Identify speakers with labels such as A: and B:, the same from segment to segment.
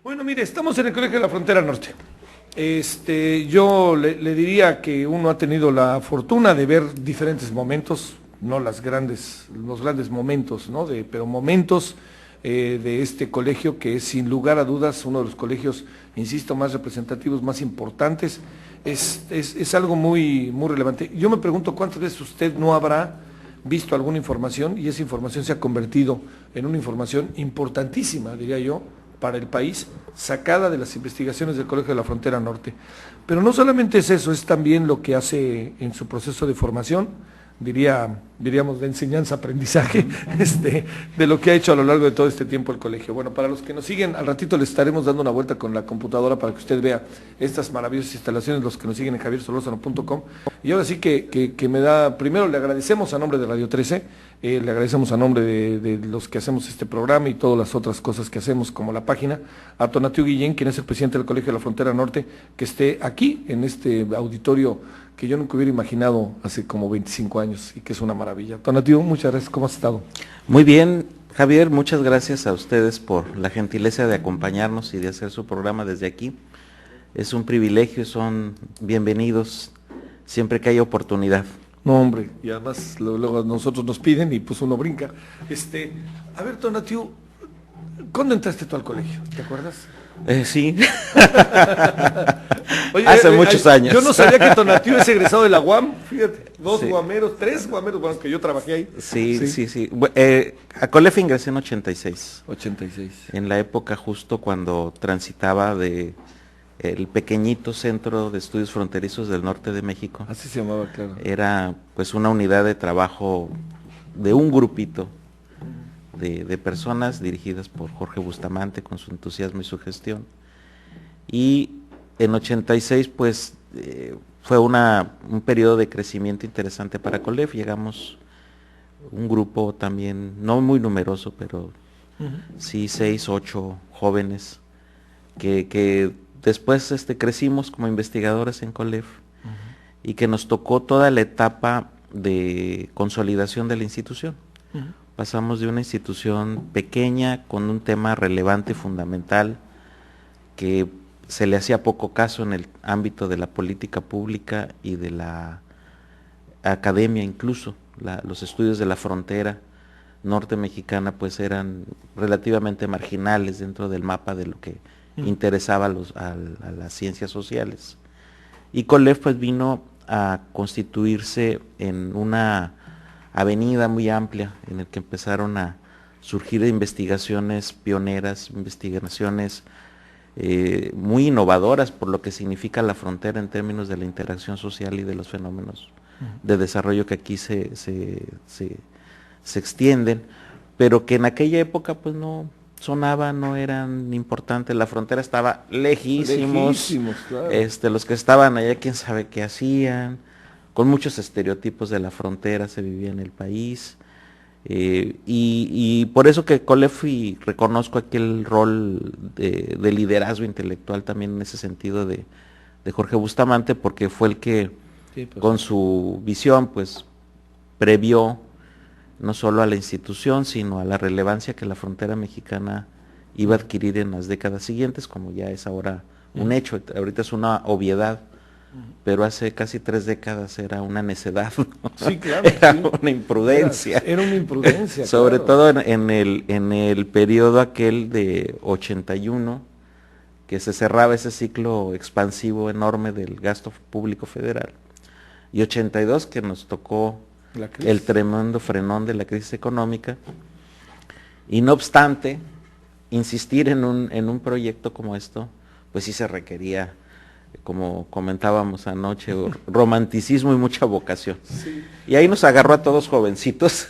A: Bueno, mire, estamos en el Colegio de la Frontera Norte. Yo le diría que uno ha tenido la fortuna de ver diferentes momentos, no los grandes momentos, ¿no? Pero momentos de este colegio que es sin lugar a dudas uno de los colegios, insisto, más representativos, más importantes. Es algo muy relevante. Yo me pregunto cuántas veces usted no habrá visto alguna información y esa información se ha convertido en una información importantísima, diría yo, para el país, sacada de las investigaciones del Colegio de la Frontera Norte. Pero no solamente es eso, es también lo que hace en su proceso de formación, diríamos de enseñanza-aprendizaje, de lo que ha hecho a lo largo de todo este tiempo el colegio. Bueno, para los que nos siguen, al ratito le estaremos dando una vuelta con la computadora para que usted vea estas maravillosas instalaciones, los que nos siguen en javiersolorzano.com. Y ahora sí que me da, primero le agradecemos a nombre de Radio 13, le agradecemos a nombre de los que hacemos este programa y todas las otras cosas que hacemos, como la página, a Tonatiuh Guillén, quien es el presidente del Colegio de la Frontera Norte, que esté aquí en este auditorio que yo nunca hubiera imaginado hace como 25 años y que es una maravilla. Tonatiuh, muchas gracias, ¿cómo has estado?
B: Muy bien, Javier, muchas gracias a ustedes por la gentileza de acompañarnos y de hacer su programa desde aquí. Es un privilegio, son bienvenidos siempre que haya oportunidad.
A: No, hombre, y además luego nosotros nos piden y pues uno brinca. A ver, Tonatiuh, ¿cuándo entraste tú al colegio? ¿Te acuerdas?
B: Sí.
A: Oye,
B: Hace muchos años.
A: Yo no sabía que Tonatiuh es egresado de la UAM, fíjate,
B: Sí.
A: tres guameros, bueno, que yo trabajé ahí.
B: Sí. A Colef ingresé en 86,
A: 86.
B: en la época justo cuando transitaba de el pequeñito Centro de Estudios Fronterizos del Norte de México.
A: Así se llamaba, claro.
B: Era pues una unidad de trabajo de un grupito de personas dirigidas por Jorge Bustamante con su entusiasmo y su gestión. Y en 86 pues fue un periodo de crecimiento interesante para Colef. Llegamos un grupo también, no muy numeroso, pero sí 6, 8 jóvenes que después crecimos como investigadores en Colef y que nos tocó toda la etapa de consolidación de la institución. Pasamos de una institución pequeña con un tema relevante y fundamental que se le hacía poco caso en el ámbito de la política pública y de la academia incluso. Los estudios de la frontera norte mexicana pues eran relativamente marginales dentro del mapa de lo que interesaba a las ciencias sociales. Y Colef pues vino a constituirse en una avenida muy amplia en el que empezaron a surgir investigaciones pioneras, investigaciones muy innovadoras por lo que significa la frontera en términos de la interacción social y de los fenómenos de desarrollo que aquí se extienden, pero que en aquella época pues no sonaban, no eran importantes. La frontera estaba lejísimos,
A: claro.
B: Los que estaban allá quién sabe qué hacían, con muchos estereotipos de la frontera se vivía en el país, y por eso que Colef, y reconozco aquel rol de liderazgo intelectual también en ese sentido de Jorge Bustamante, porque fue el que con su visión pues previó no solo a la institución, sino a la relevancia que la frontera mexicana iba a adquirir en las décadas siguientes, como ya es ahora un hecho. Ahorita es una obviedad, pero hace casi 3 décadas era una necedad, ¿no?
A: Sí, claro.
B: Era
A: sí.
B: una imprudencia.
A: Era una imprudencia.
B: Sobre
A: claro.
B: todo en el periodo aquel de 81, que se cerraba ese ciclo expansivo enorme del gasto público federal, y 82, que nos tocó el tremendo frenón de la crisis económica, y no obstante, insistir en un proyecto como esto, pues sí se requería, como comentábamos anoche, romanticismo y mucha vocación.
A: Sí.
B: Y ahí nos agarró a todos jovencitos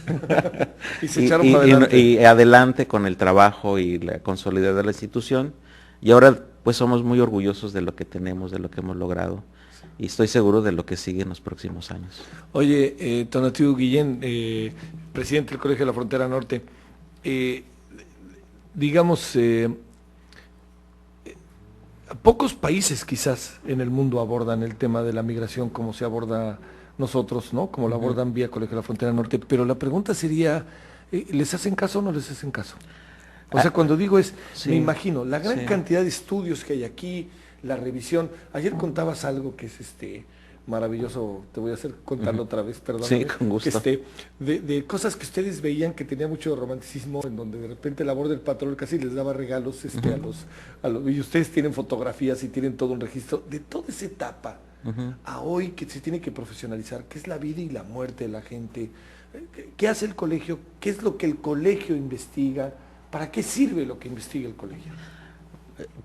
A: Y se echaron para adelante.
B: y adelante con el trabajo y la consolidación de la institución, y ahora pues somos muy orgullosos de lo que tenemos, de lo que hemos logrado, y estoy seguro de lo que sigue en los próximos años.
A: Oye, Tonatiuh Guillén, presidente del Colegio de la Frontera Norte, digamos, pocos países quizás en el mundo abordan el tema de la migración como se aborda nosotros, ¿no? Como lo abordan vía Colegio de la Frontera Norte, pero la pregunta sería, ¿les hacen caso o no les hacen caso? O sea, cuando digo
B: Sí,
A: me imagino, la gran
B: sí.
A: cantidad de estudios que hay aquí, la revisión. Ayer contabas algo que es maravilloso, te voy a hacer contarlo otra vez,
B: Sí,
A: perdóname,
B: con
A: que
B: gusto.
A: de cosas que ustedes veían que tenía mucho romanticismo, en donde de repente la labor del patrón casi les daba regalos y ustedes tienen fotografías y tienen todo un registro de toda esa etapa a hoy que se tiene que profesionalizar, qué es la vida y la muerte de la gente, qué hace el colegio, qué es lo que el colegio investiga, para qué sirve lo que investiga el colegio.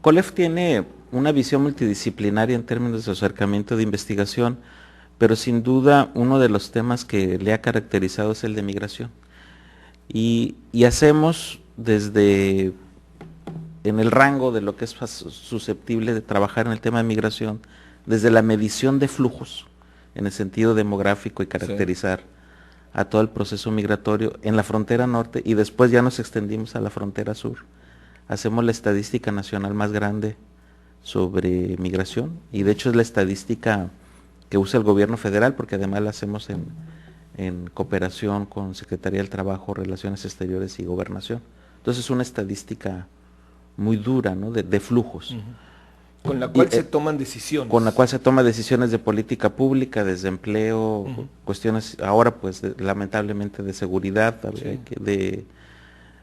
B: COLEF tiene una visión multidisciplinaria en términos de acercamiento de investigación, pero sin duda uno de los temas que le ha caracterizado es el de migración. Y hacemos desde en el rango de lo que es susceptible de trabajar en el tema de migración, desde la medición de flujos, en el sentido demográfico y caracterizar a todo el proceso migratorio en la frontera norte, y después ya nos extendimos a la frontera sur. Hacemos la estadística nacional más grande sobre migración, y de hecho es la estadística que usa el gobierno federal, porque además la hacemos en cooperación con Secretaría del Trabajo, Relaciones Exteriores y Gobernación. Entonces es una estadística muy dura, ¿no? de flujos.
A: Con la cual se toman decisiones.
B: Con la cual se toman decisiones de política pública, desde empleo, cuestiones ahora pues lamentablemente de seguridad,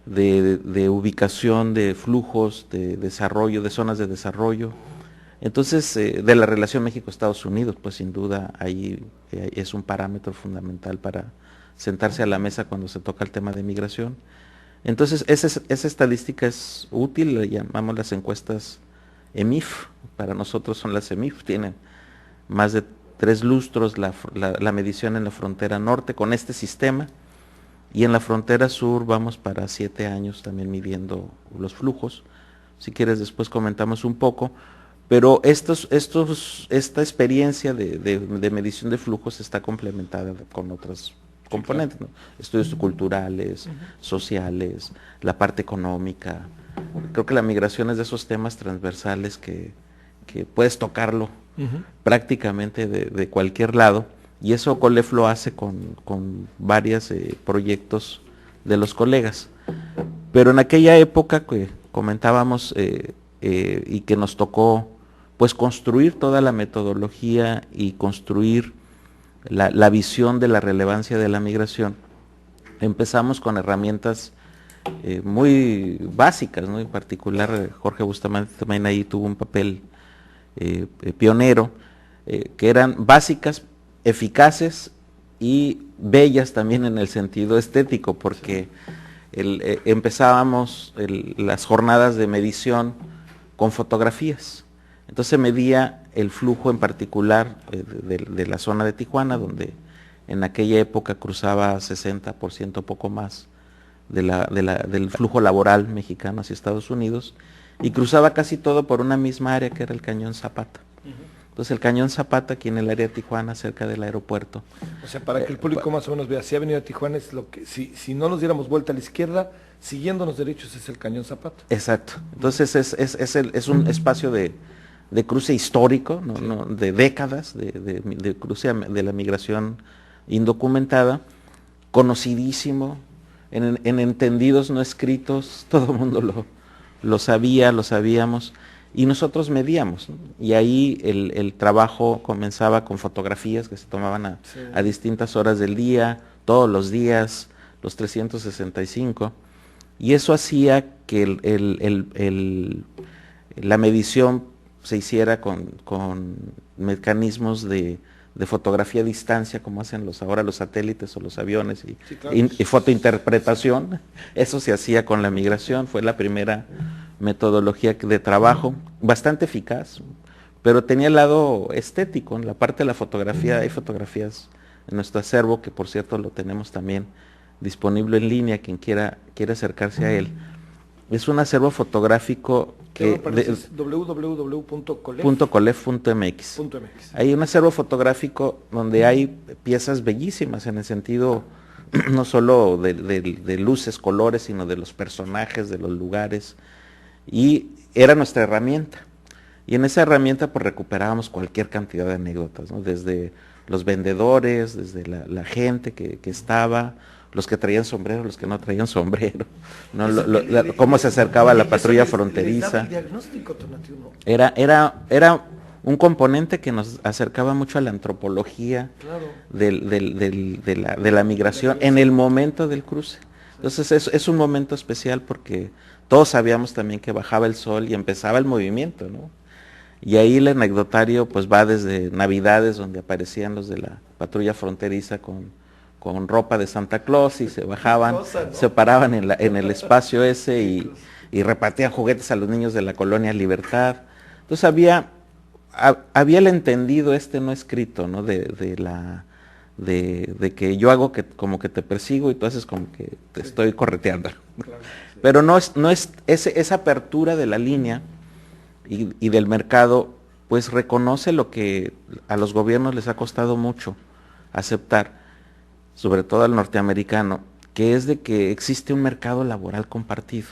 B: de ubicación de flujos, de desarrollo, de zonas de desarrollo. Entonces, de la relación México-Estados Unidos, pues sin duda ahí es un parámetro fundamental para sentarse a la mesa cuando se toca el tema de migración. Entonces, esa estadística es útil, le llamamos las encuestas EMIF, para nosotros son las EMIF, tienen más de 3 lustros la medición en la frontera norte con este sistema, y en la frontera sur vamos para 7 años también midiendo los flujos. Si quieres después comentamos un poco, pero esta experiencia de medición de flujos está complementada con otras componentes, ¿no? Estudios culturales, sociales, la parte económica. Creo que la migración es de esos temas transversales que puedes tocarlo prácticamente de cualquier lado, y eso COLEF lo hace con varios proyectos de los colegas. Pero en aquella época que comentábamos y que nos tocó pues construir toda la metodología y construir la visión de la relevancia de la migración, empezamos con herramientas muy básicas, ¿no? En particular Jorge Bustamante también ahí tuvo un papel pionero, que eran básicas, eficaces y bellas también en el sentido estético, porque empezábamos las jornadas de medición con fotografías. Entonces medía el flujo en particular de la zona de Tijuana, donde en aquella época cruzaba 60% poco más del flujo laboral mexicano hacia Estados Unidos, y cruzaba casi todo por una misma área que era el Cañón Zapata. Entonces el Cañón Zapata, aquí en el área de Tijuana, cerca del aeropuerto.
A: O sea, para que el público más o menos vea, si ha venido a Tijuana, es lo que, si no nos diéramos vuelta a la izquierda, siguiéndonos derechos, es el Cañón Zapata.
B: Exacto. Entonces es un espacio de cruce histórico, ¿no? ¿No? De décadas de cruce de la migración indocumentada, conocidísimo, en entendidos no escritos, todo el mundo lo sabía, lo sabíamos, y nosotros medíamos, ¿no? Y ahí el trabajo comenzaba con fotografías que se tomaban a distintas horas del día, todos los días, los 365, y eso hacía que la medición se hiciera con mecanismos de fotografía a distancia, como hacen ahora los satélites o los aviones, y fotointerpretación. Eso se hacía con la migración, fue la primera metodología de trabajo, bastante eficaz, pero tenía el lado estético. En la parte de la fotografía, hay fotografías en nuestro acervo, que por cierto lo tenemos también disponible en línea, quien quiera acercarse a él. Es un acervo fotográfico que www.colef.mx. Hay un acervo fotográfico donde hay piezas bellísimas en el sentido no solo de luces, colores, sino de los personajes, de los lugares, y era nuestra herramienta. Y en esa herramienta pues recuperábamos cualquier cantidad de anécdotas, ¿no? Desde los vendedores, desde la gente que estaba, los que traían sombrero, los que no traían sombrero, ¿no? Cómo se acercaba la patrulla fronteriza. Era un componente que nos acercaba mucho a la antropología de la migración en el momento del cruce. Entonces es un momento especial porque todos sabíamos también que bajaba el sol y empezaba el movimiento, ¿no? Y ahí el anecdotario pues va desde Navidades, donde aparecían los de la patrulla fronteriza con ropa de Santa Claus y se bajaban, se paraban en el espacio ese y repartían juguetes a los niños de la colonia Libertad. Entonces había el entendido no escrito, ¿no? de que yo hago como que te persigo y tú haces como que te estoy correteando. Claro, sí. Pero no es esa apertura de la línea y del mercado, pues reconoce lo que a los gobiernos les ha costado mucho aceptar, sobre todo al norteamericano, que es de que existe un mercado laboral compartido,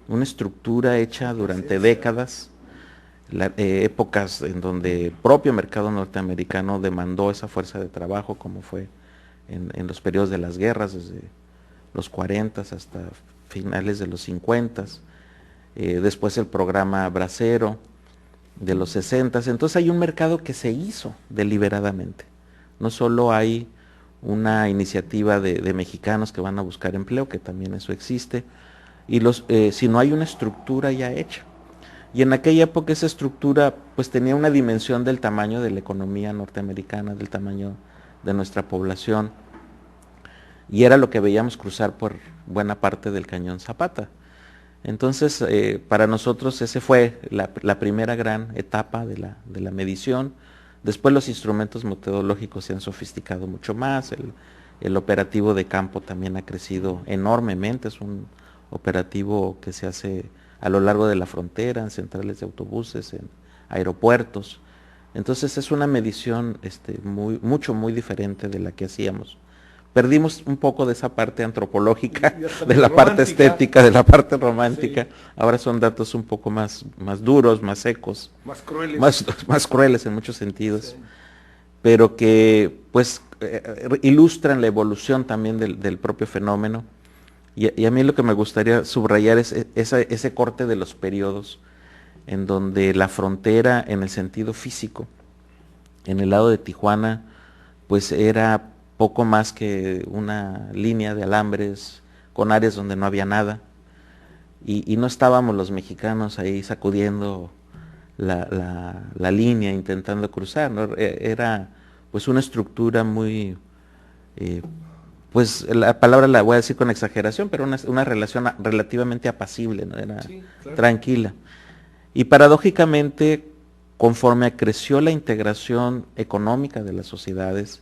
B: una estructura hecha durante décadas, épocas en donde el propio mercado norteamericano demandó esa fuerza de trabajo, como fue en los periodos de las guerras, desde los 40 hasta finales de los 50, después el programa Bracero de los 60, entonces hay un mercado que se hizo deliberadamente, no solo hay una iniciativa de mexicanos que van a buscar empleo, que también eso existe, sino hay una estructura ya hecha. Y en aquella época esa estructura pues tenía una dimensión del tamaño de la economía norteamericana, del tamaño de nuestra población, y era lo que veíamos cruzar por buena parte del Cañón Zapata. Entonces, para nosotros ese fue la primera gran etapa de la medición. Después los instrumentos metodológicos se han sofisticado mucho más, el operativo de campo también ha crecido enormemente, es un operativo que se hace a lo largo de la frontera, en centrales de autobuses, en aeropuertos. Entonces es una medición muy diferente de la que hacíamos. Perdimos un poco de esa parte antropológica, de la parte estética, de la parte romántica. Sí. Ahora son datos un poco más duros, más secos.
A: Más crueles.
B: Más crueles en muchos sentidos. Sí. Pero que pues ilustran la evolución también del propio fenómeno. Y a mí lo que me gustaría subrayar es ese corte de los periodos, en donde la frontera en el sentido físico, en el lado de Tijuana, pues era poco más que una línea de alambres con áreas donde no había nada, y no estábamos los mexicanos ahí sacudiendo la línea, intentando cruzar, ¿no? Era pues una estructura muy, pues la palabra la voy a decir con exageración, pero una relación relativamente apacible, ¿no? Era sí, claro, tranquila. Y paradójicamente, conforme creció la integración económica de las sociedades,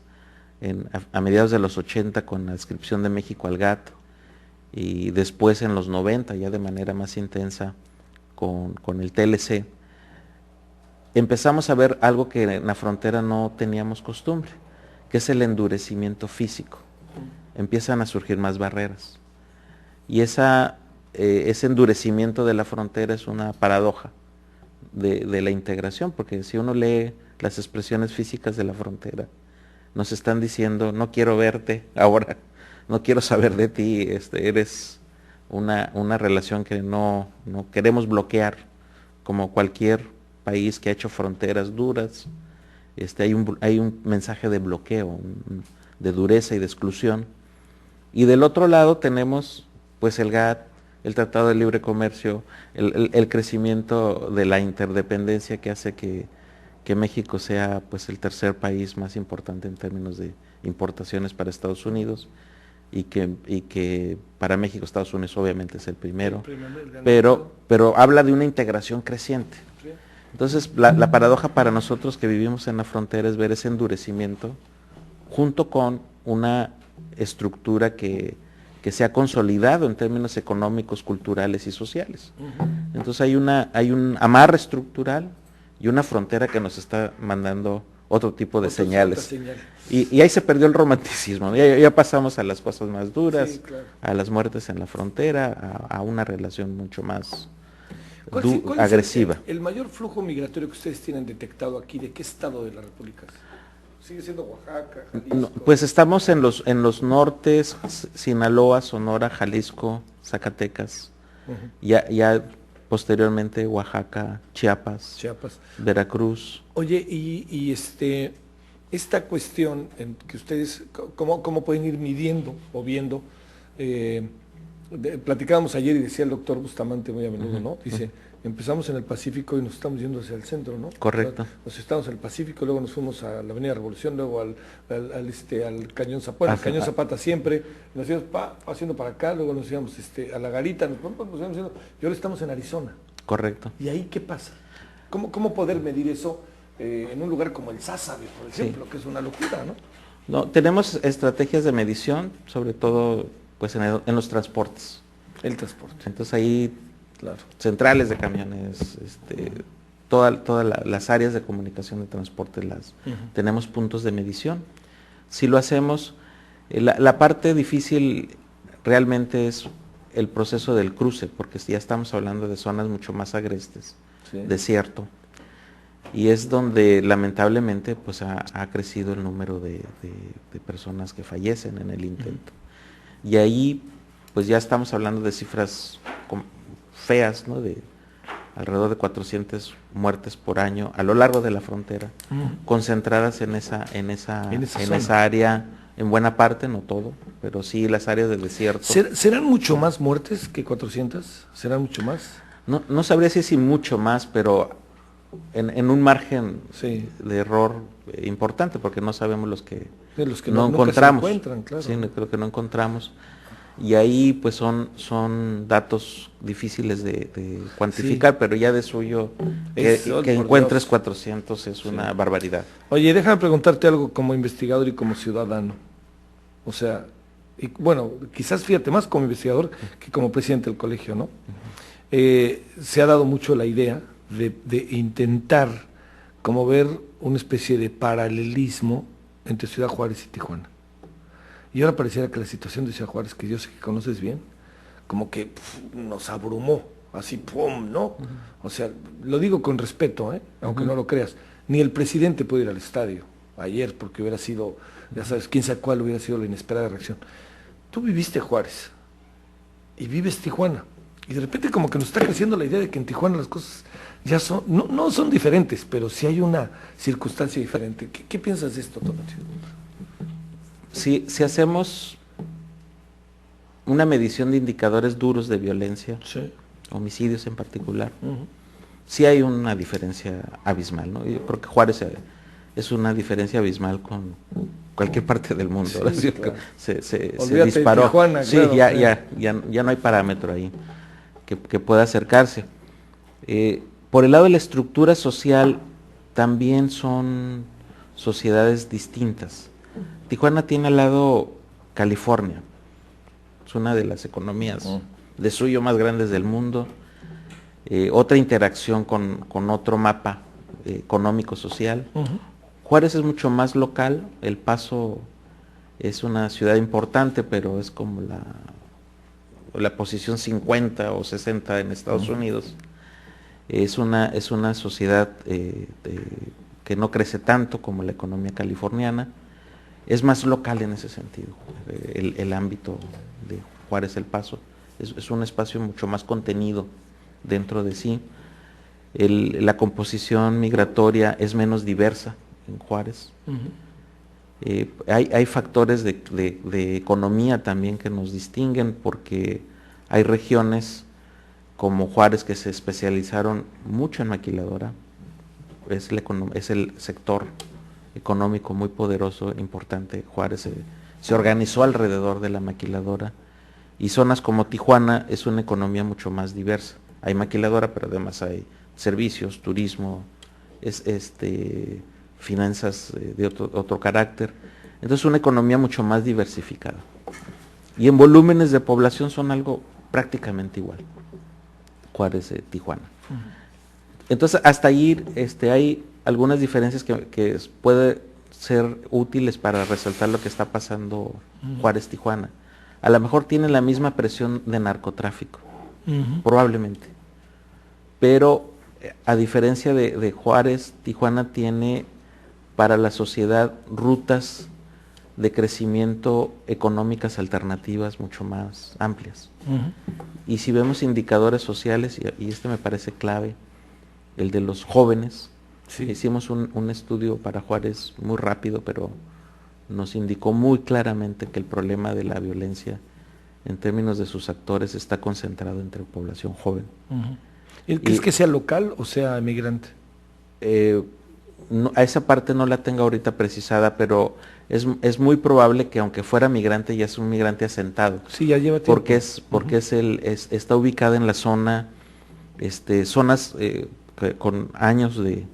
B: a mediados de los 80 con la adscripción de México al GATT, y después en los 90 ya de manera más intensa con el TLC, empezamos a ver algo que en la frontera no teníamos costumbre, que es el endurecimiento físico. Empiezan a surgir más barreras. Y ese endurecimiento de la frontera es una paradoja de la integración, porque si uno lee las expresiones físicas de la frontera, nos están diciendo, no quiero verte ahora, no quiero saber de ti, eres una relación que no queremos bloquear, como cualquier país que ha hecho fronteras duras. Hay un mensaje de bloqueo, de dureza y de exclusión. Y del otro lado tenemos pues el GATT, el Tratado de Libre Comercio, el crecimiento de la interdependencia que hace que México sea pues el tercer país más importante en términos de importaciones para Estados Unidos, y que para México Estados Unidos obviamente es el primero, pero habla de una integración creciente. Entonces la paradoja para nosotros que vivimos en la frontera es ver ese endurecimiento junto con una estructura que se ha consolidado en términos económicos, culturales y sociales. Entonces hay un amarre estructural y una frontera que nos está mandando otro tipo de señales. Y ahí se perdió el romanticismo, ¿no? Ya pasamos a las cosas más duras, sí, claro, a las muertes en la frontera, a una relación mucho más ¿Cuál
A: es
B: agresiva.
A: El mayor flujo migratorio que ustedes tienen detectado aquí, de qué estado de la República? ¿Sigue siendo Oaxaca,
B: No,
A: Jalisco?
B: pues estamos en los nortes, Sinaloa, Sonora, Jalisco, Zacatecas, ya posteriormente Oaxaca, Chiapas, Veracruz.
A: Oye, esta cuestión en que ustedes, ¿cómo pueden ir midiendo o viendo? Platicábamos ayer y decía el doctor Bustamante muy a menudo, ¿no? Dice, empezamos en el Pacífico y nos estamos yendo hacia el centro, ¿no?
B: Correcto.
A: Nos estamos en el Pacífico, luego nos fuimos a la Avenida Revolución, luego al Cañón Zapata, el Cañón Zapata siempre, nos íbamos haciendo para acá, luego nos íbamos a La Garita, nos íbamos yendo, y ahora estamos en Arizona.
B: Correcto.
A: ¿Y ahí qué pasa? ¿Cómo poder medir eso en un lugar como el Sázabe, por ejemplo, que es una locura, ¿no?
B: No, tenemos estrategias de medición, sobre todo pues en los transportes.
A: El transporte.
B: Entonces ahí,
A: claro,
B: centrales de camiones, todas las áreas de comunicación de transporte tenemos puntos de medición. Si lo hacemos, la parte difícil realmente es el proceso del cruce, porque ya estamos hablando de zonas mucho más agrestes, desierto, y es donde lamentablemente pues ha crecido el número de personas que fallecen en el intento. Y ahí pues ya estamos hablando de cifras feas, ¿no? De alrededor de 400 muertes por año a lo largo de la frontera, concentradas en esa área, en buena parte, no todo, pero sí las áreas del desierto.
A: ¿Serán mucho más muertes que 400? ¿Serán mucho más?
B: No sabría decir si mucho más, pero en un margen de error importante, porque no sabemos los que no encontramos.
A: Claro.
B: Sí, creo que no encontramos. Y ahí pues son datos difíciles de cuantificar, pero ya de suyo que encuentres 400 es una barbaridad.
A: Oye, déjame preguntarte algo como investigador y como ciudadano. O sea, y bueno, quizás fíjate más como investigador que como presidente del colegio, ¿no? Se ha dado mucho la idea de intentar como ver una especie de paralelismo entre Ciudad Juárez y Tijuana. Y ahora pareciera que la situación de Ciudad Juárez, que yo sé que conoces bien, como que nos abrumó, así, ¡pum!, ¿no? O sea, lo digo con respeto, aunque no lo creas. Ni el presidente puede ir al estadio ayer, porque hubiera sido, ya sabes, quién sabe cuál hubiera sido la inesperada reacción. Tú viviste Juárez y vives Tijuana, y de repente como que nos está creciendo la idea de que en Tijuana las cosas ya son, no son diferentes, pero sí hay una circunstancia diferente. ¿Qué piensas de esto, Tonatiu?
B: Si hacemos una medición de indicadores duros de violencia, homicidios en particular, sí hay una diferencia abismal, ¿no? Yo creo que Juárez es una diferencia abismal con cualquier parte del mundo.
A: Sí, claro.
B: Se disparó.
A: Tijuana,
B: sí, claro, ya no hay parámetro ahí que pueda acercarse. Por el lado de la estructura social, también son sociedades distintas. Tijuana tiene al lado California, es una de las economías de suyo más grandes del mundo, otra interacción con otro mapa económico-social. Juárez es mucho más local, El Paso es una ciudad importante, pero es como la posición 50 o 60 en Estados Unidos. Es una sociedad que no crece tanto como la economía californiana. Es más local en ese sentido, el ámbito de Juárez El Paso. Es un espacio mucho más contenido dentro de sí. La composición migratoria es menos diversa en Juárez. Hay factores de economía también que nos distinguen, porque hay regiones como Juárez que se especializaron mucho en maquiladora. Es el sector económico muy poderoso, importante. Juárez se organizó alrededor de la maquiladora, y zonas como Tijuana es una economía mucho más diversa. Hay maquiladora, pero además hay servicios, turismo, finanzas de otro carácter. Entonces una economía mucho más diversificada. Y en volúmenes de población son algo prácticamente igual, Juárez, Tijuana. Entonces hasta ahí hay algunas diferencias que puede ser útiles para resaltar lo que está pasando Juárez-Tijuana. A lo mejor tienen la misma presión de narcotráfico, probablemente. Pero a diferencia de Juárez, Tijuana tiene para la sociedad rutas de crecimiento económicas alternativas mucho más amplias. Y si vemos indicadores sociales, y este me parece clave, el de los jóvenes, sí. Hicimos un estudio para Juárez muy rápido, pero nos indicó muy claramente que el problema de la violencia en términos de sus actores está concentrado entre población joven.
A: ¿Es que sea local o sea migrante?
B: No, a esa parte no la tengo ahorita precisada, pero es muy probable que aunque fuera migrante, ya es un migrante asentado.
A: Sí, ya lleva tiempo.
B: Porque está ubicada en la zona, zonas con años de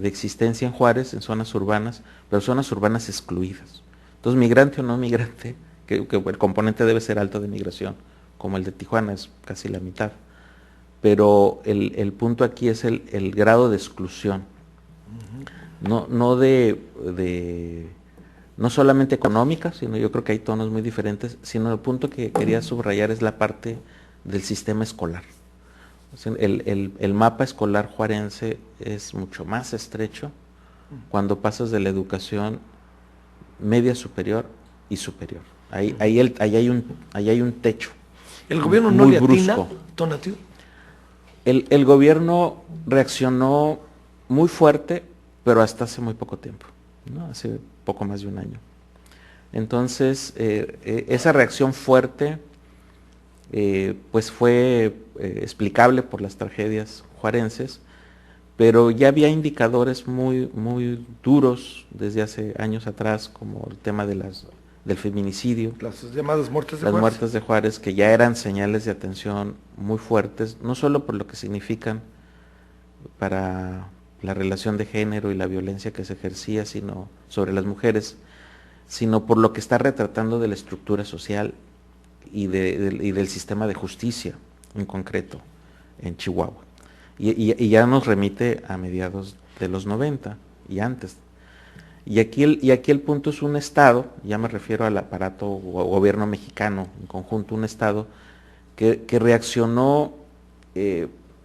B: existencia en Juárez, en zonas urbanas, pero zonas urbanas excluidas. Entonces, migrante o no migrante, que el componente debe ser alto de migración, como el de Tijuana, es casi la mitad. Pero el punto aquí es el grado de exclusión. No solamente económica, sino yo creo que hay tonos muy diferentes, sino el punto que quería subrayar es la parte del sistema escolar. O sea, el mapa escolar juarense es mucho más estrecho cuando pasas de la educación media superior y superior. Ahí hay un techo.
A: ¿El gobierno no le atina, Tonatiuh?
B: El gobierno reaccionó muy fuerte, pero hasta hace muy poco tiempo, ¿no? Hace poco más de un año. Entonces, esa reacción fuerte pues fue explicable por las tragedias juarenses, pero ya había indicadores muy duros desde hace años atrás, como el tema del feminicidio.
A: Las llamadas muertes de
B: Juárez.
A: Las
B: muertes de Juárez, que ya eran señales de atención muy fuertes, no solo por lo que significan para la relación de género y la violencia que se ejercía sino sobre las mujeres, sino por lo que está retratando de la estructura social y del sistema de justicia en concreto en Chihuahua. Y ya nos remite a mediados de los 90 y antes. Y aquí el punto es un Estado, ya me refiero al aparato o gobierno mexicano en conjunto, un Estado que reaccionó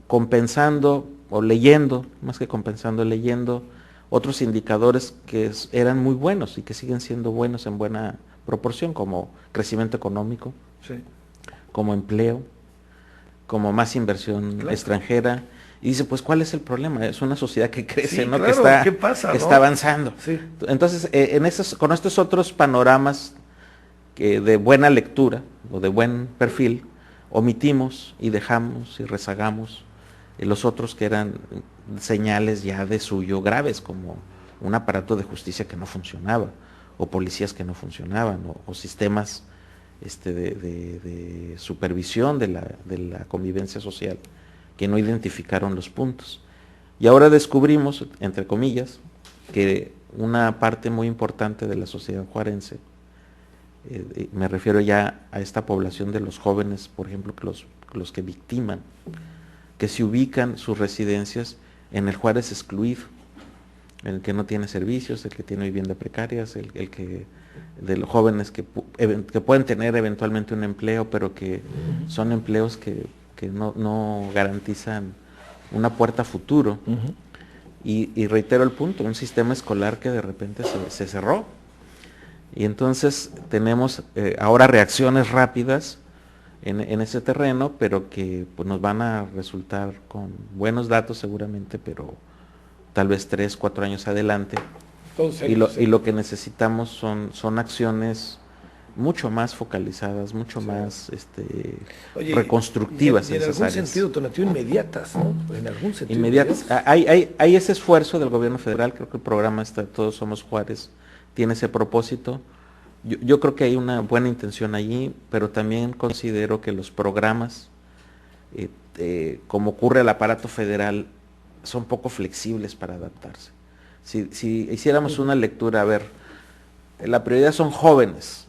B: compensando o leyendo, más que compensando, leyendo otros indicadores que eran muy buenos y que siguen siendo buenos en buena proporción, como crecimiento económico,
A: sí,
B: como empleo, como más inversión extranjera. Y dice, pues, ¿cuál es el problema? Es una sociedad que crece,
A: sí,
B: ¿no?
A: Claro,
B: que está avanzando.
A: Sí.
B: Entonces, con estos otros panoramas de buena lectura o de buen perfil, omitimos y dejamos y rezagamos los otros que eran señales ya de suyo graves, como un aparato de justicia que no funcionaba, o policías que no funcionaban, o sistemas de supervisión de la convivencia social que no identificaron los puntos. Y ahora descubrimos, entre comillas, que una parte muy importante de la sociedad juarense, me refiero ya a esta población de los jóvenes, por ejemplo, los que victiman, que se ubican sus residencias en el Juárez excluido, el que no tiene servicios, el que tiene vivienda precarias, de los jóvenes que pueden tener eventualmente un empleo, pero que son empleos que no garantizan una puerta a futuro. Y reitero el punto, un sistema escolar que de repente se cerró. Y entonces tenemos ahora reacciones rápidas en ese terreno, pero que pues, nos van a resultar con buenos datos seguramente, pero tal vez 3, 4 años adelante. Y lo que necesitamos son acciones mucho más focalizadas, mucho más reconstructivas.
A: Y en algún sentido, Tonatiuh, inmediatas, ¿no? En algún sentido.
B: Inmediatas. Hay ese esfuerzo del gobierno federal, creo que el programa Todos Somos Juárez tiene ese propósito. Yo creo que hay una buena intención allí, pero también considero que los programas, como ocurre al aparato federal, son poco flexibles para adaptarse. Si hiciéramos una lectura, a ver, la prioridad son jóvenes,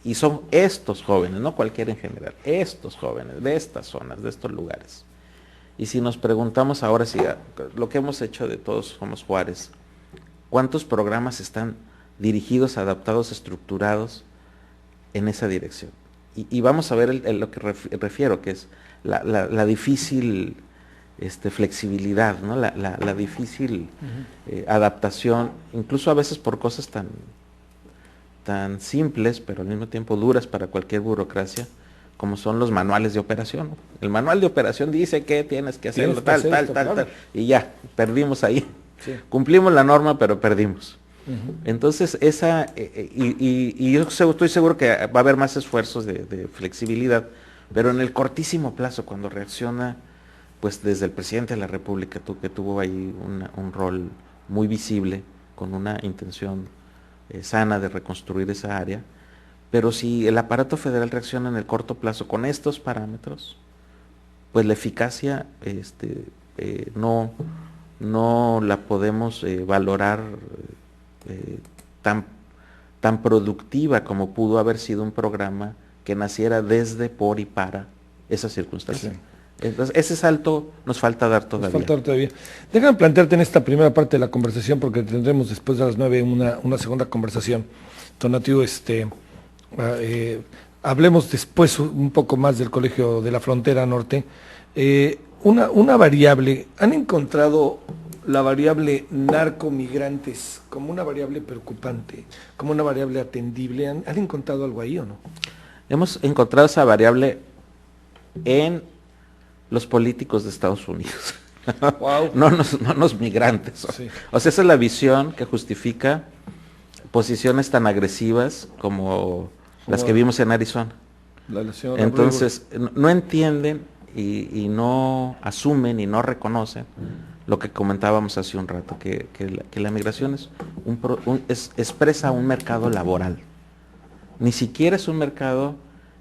B: y son estos jóvenes, no cualquiera en general, estos jóvenes de estas zonas, de estos lugares. Y si nos preguntamos ahora si lo que hemos hecho de Todos Somos Juárez, ¿cuántos programas están dirigidos, adaptados, estructurados en esa dirección? Y vamos a ver lo que refiero, que es la difícil flexibilidad, ¿no? La difícil adaptación, incluso a veces por cosas tan simples, pero al mismo tiempo duras para cualquier burocracia, como son los manuales de operación, ¿no? El manual de operación dice que tienes que hacerlo tal, y ya, perdimos ahí. Sí. Cumplimos la norma, pero perdimos. Entonces, y yo estoy seguro que va a haber más esfuerzos de flexibilidad, pero en el cortísimo plazo, cuando reacciona, pues desde el presidente de la República, que tuvo ahí un rol muy visible, con una intención sana de reconstruir esa área, pero si el aparato federal reacciona en el corto plazo con estos parámetros, pues la eficacia no la podemos valorar tan productiva como pudo haber sido un programa que naciera desde, por y para esa circunstancia. Sí. Entonces, ese salto nos falta dar todavía.
A: Déjame plantearte en esta primera parte de la conversación, porque tendremos después de las 9 una segunda conversación. Donativo, hablemos después un poco más del Colegio de la Frontera Norte. Una variable, ¿han encontrado la variable narcomigrantes como una variable preocupante, como una variable atendible? ¿Han encontrado algo ahí o no?
B: Hemos encontrado esa variable en los políticos de Estados Unidos. Wow. no los migrantes. Sí. O sea, esa es la visión que justifica posiciones tan agresivas como las que vimos en Arizona. Entonces, no entienden y no asumen y no reconocen lo que comentábamos hace un rato, que la migración expresa un mercado laboral. Ni siquiera es un mercado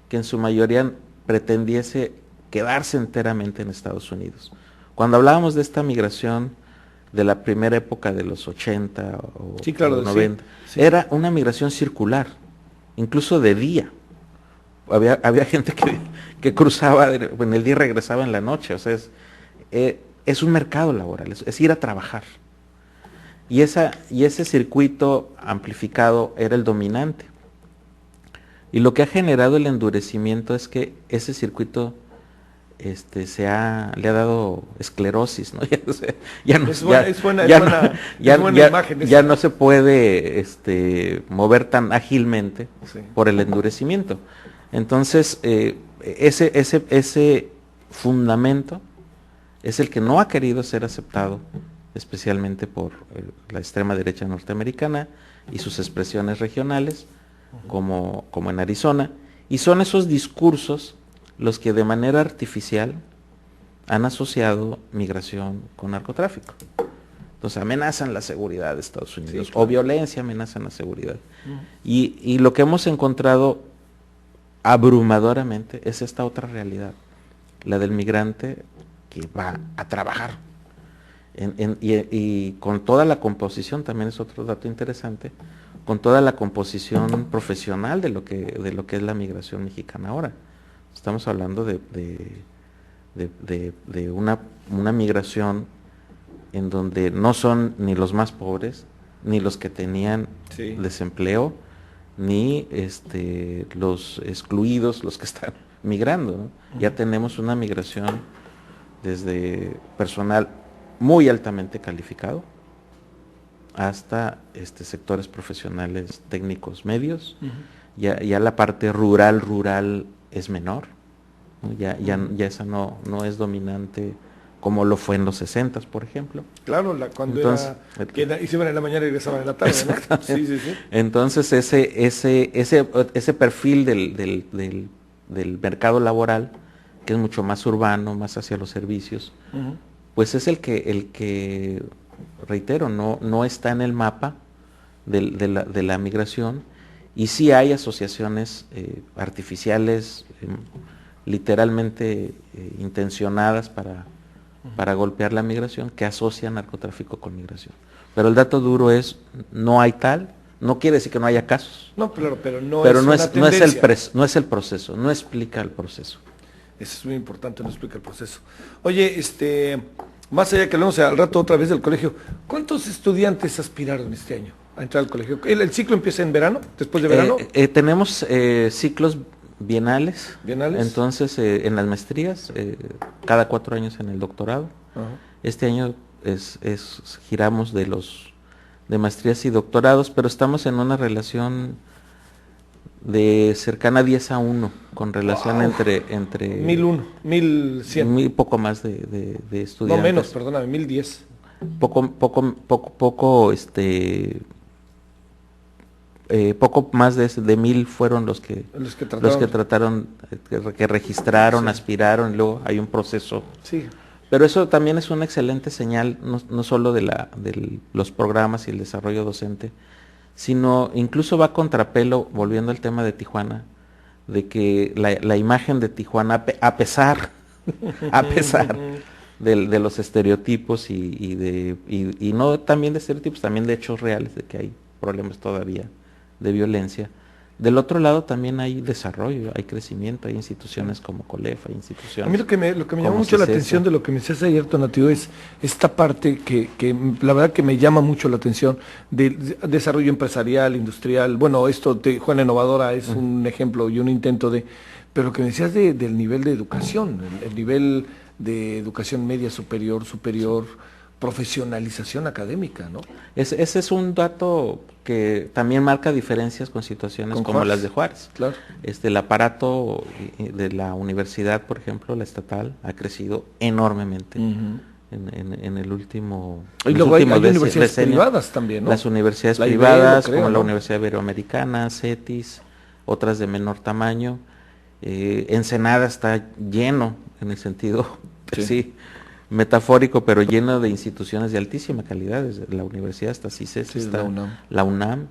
B: que en su mayoría pretendiese quedarse enteramente en Estados Unidos. Cuando hablábamos de esta migración de la primera época de los 80 o 90, sí. Era una migración circular, incluso de día. Había gente que cruzaba en el día y regresaba en la noche. O sea, es un mercado laboral, es ir a trabajar. Y ese circuito amplificado era el dominante. Y lo que ha generado el endurecimiento es que ese circuito le ha dado esclerosis, ¿no? Ya no se puede mover tan ágilmente por el endurecimiento. Entonces, ese fundamento es el que no ha querido ser aceptado, especialmente por la extrema derecha norteamericana y sus expresiones regionales, como en Arizona, y son esos discursos los que de manera artificial han asociado migración con narcotráfico. Entonces amenazan la seguridad de Estados Unidos, sí, claro. O violencia amenazan la seguridad. Y lo que hemos encontrado abrumadoramente es esta otra realidad, la del migrante que va a trabajar. Y con toda la composición, también es otro dato interesante, con toda la composición profesional de lo que es la migración mexicana ahora. Estamos hablando de una migración en donde no son ni los más pobres, ni los que tenían desempleo, ni los excluidos, los que están migrando, ¿no? Ya tenemos una migración desde personal muy altamente calificado hasta sectores profesionales técnicos medios. Ya la parte rural es menor, ¿no? Ya esa no es dominante como lo fue en los 60s, por ejemplo.
A: Claro, cuando y se iban en la mañana y regresaban en la tarde, ¿no? Sí.
B: Entonces ese perfil del mercado laboral, que es mucho más urbano, más hacia los servicios, pues es el que reitero, no está en el mapa de la migración. Y sí hay asociaciones artificiales, literalmente intencionadas para golpear la migración, que asocian narcotráfico con migración. Pero el dato duro es, no hay tal, no quiere decir que no haya casos.
A: No, claro, pero no es
B: el proceso, no explica el proceso.
A: Eso es muy importante, no explica el proceso. Oye, más allá que hablamos al rato otra vez del colegio, ¿cuántos estudiantes aspiraron este año a entrar al colegio? ¿El ciclo empieza en verano, después de verano?
B: Tenemos ciclos bienales. Entonces, en las maestrías, cada 4 años en el doctorado. Este año giramos de maestrías y doctorados, pero estamos en una relación de cercana a 10-1 con relación entre
A: 1001, 1100.
B: Poco más de estudiantes.
A: No menos, perdóname, 1010.
B: Poco más de 1000 fueron los que trataron, que registraron, sí, aspiraron, y luego hay un proceso.
A: Sí.
B: Pero eso también es una excelente señal, no solo de los programas y el desarrollo docente, sino incluso va a contrapelo, volviendo al tema de Tijuana, de que la imagen de Tijuana, a pesar de los estereotipos y no también de estereotipos, también de hechos reales, de que hay problemas todavía de violencia. Del otro lado también hay desarrollo, hay crecimiento, hay instituciones como COLEF, hay instituciones.
A: A mí lo que me llama mucho la atención de lo que me decías ayer, Tonatiuh, es esta parte que la verdad que me llama mucho la atención del desarrollo empresarial, industrial. Bueno, esto de Tijuana Innovadora es un ejemplo y un intento pero lo que me decías del nivel de educación, el nivel de educación media superior, profesionalización académica, ¿no?
B: Ese es un dato que también marca diferencias con situaciones como las de Juárez.
A: Claro.
B: El aparato de la universidad, por ejemplo, la estatal, ha crecido enormemente en el último.
A: Y luego hay universidades privadas también, ¿no?
B: Las universidades privadas, como la Universidad Iberoamericana, CETIS, otras de menor tamaño. Ensenada está lleno, en el sentido, sí, metafórico, pero lleno de instituciones de altísima calidad. Desde la universidad hasta CICES, está la UNAM,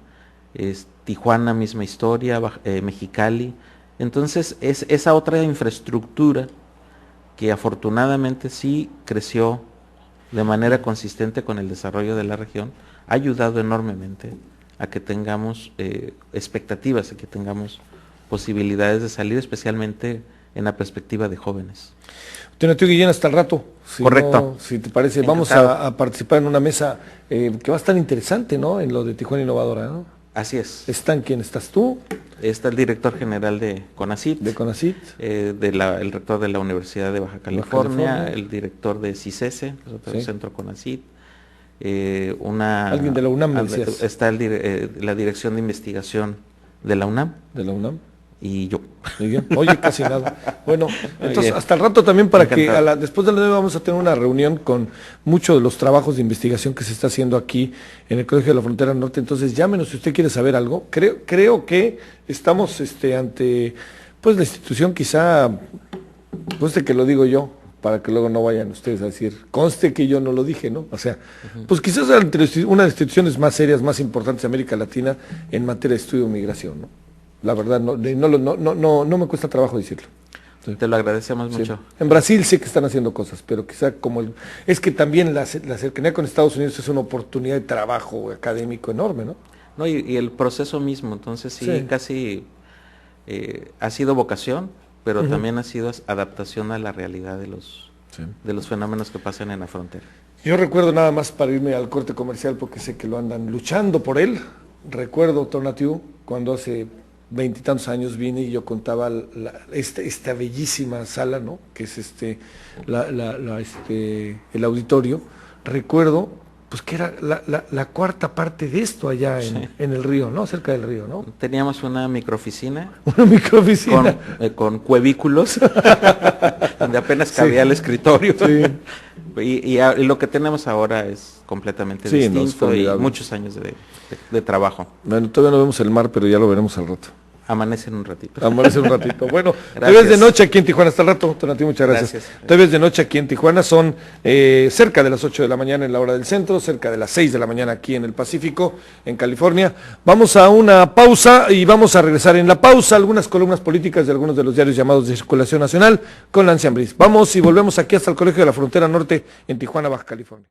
B: Tijuana, misma historia, Mexicali. Entonces, esa otra infraestructura que afortunadamente sí creció de manera consistente con el desarrollo de la región, ha ayudado enormemente a que tengamos expectativas, a que tengamos posibilidades de salir, especialmente en la perspectiva de jóvenes.
A: Tonatiuh Guillén, hasta el rato.
B: Correcto.
A: Si te parece,
B: Encantado.
A: vamos a participar en una mesa que va a estar interesante, ¿no? En lo de Tijuana Innovadora, ¿no?
B: Así es.
A: ¿Quién estás tú?
B: Está el director general de CONACYT.
A: De CONACYT.
B: El rector de la Universidad de Baja California, el director de CICESE, que es otro centro CONACYT.
A: Alguien de la UNAM, me decías.
B: Está la dirección de investigación de la UNAM.
A: De la UNAM.
B: Y yo.
A: Oye, casi nada. Bueno, entonces hasta el rato también para que después de la 9 vamos a tener una reunión con muchos de los trabajos de investigación que se está haciendo aquí en el Colegio de la Frontera Norte. Entonces llámenos si usted quiere saber algo. Creo que estamos ante pues la institución quizá, conste que lo digo yo, para que luego no vayan ustedes a decir, conste que yo no lo dije, ¿no? O sea, pues quizás una de las instituciones más serias, más importantes de América Latina en materia de estudio de migración, ¿no? La verdad, no me cuesta trabajo decirlo.
B: Te lo agradecemos mucho.
A: En Brasil sí que están haciendo cosas, pero quizá es que también la cercanía con Estados Unidos es una oportunidad de trabajo académico enorme, ¿no?
B: Y el proceso mismo, entonces sí. Casi ha sido vocación, pero también ha sido adaptación a la realidad de los fenómenos que pasan en la frontera.
A: Yo recuerdo, nada más para irme al corte comercial, porque sé que lo andan luchando por él, recuerdo, Tonatiuh, cuando hace 20 y tantos años vine y yo contaba esta bellísima sala, ¿no? Que es el auditorio. Recuerdo pues que era la cuarta parte de esto allá en el río, ¿no? Cerca del río, ¿no?
B: Teníamos una microoficina.
A: Una microoficina.
B: Con cubículos, donde apenas cabía el escritorio. Sí. Y lo que tenemos ahora es completamente distinto y muchos años de trabajo.
A: Bueno, todavía no vemos el mar, pero ya lo veremos al rato.
B: Amanece en un ratito.
A: Bueno, todavía es de noche aquí en Tijuana. Hasta el rato, Tonatiuh, muchas gracias. Todavía es de noche aquí en Tijuana. Son cerca de las 8 de la mañana en la hora del centro, cerca de las 6 de la mañana aquí en el Pacífico, en California. Vamos a una pausa y vamos a regresar en la pausa algunas columnas políticas de algunos de los diarios llamados de circulación nacional con Nancy Ambriz. Vamos y volvemos aquí hasta el Colegio de la Frontera Norte en Tijuana, Baja California.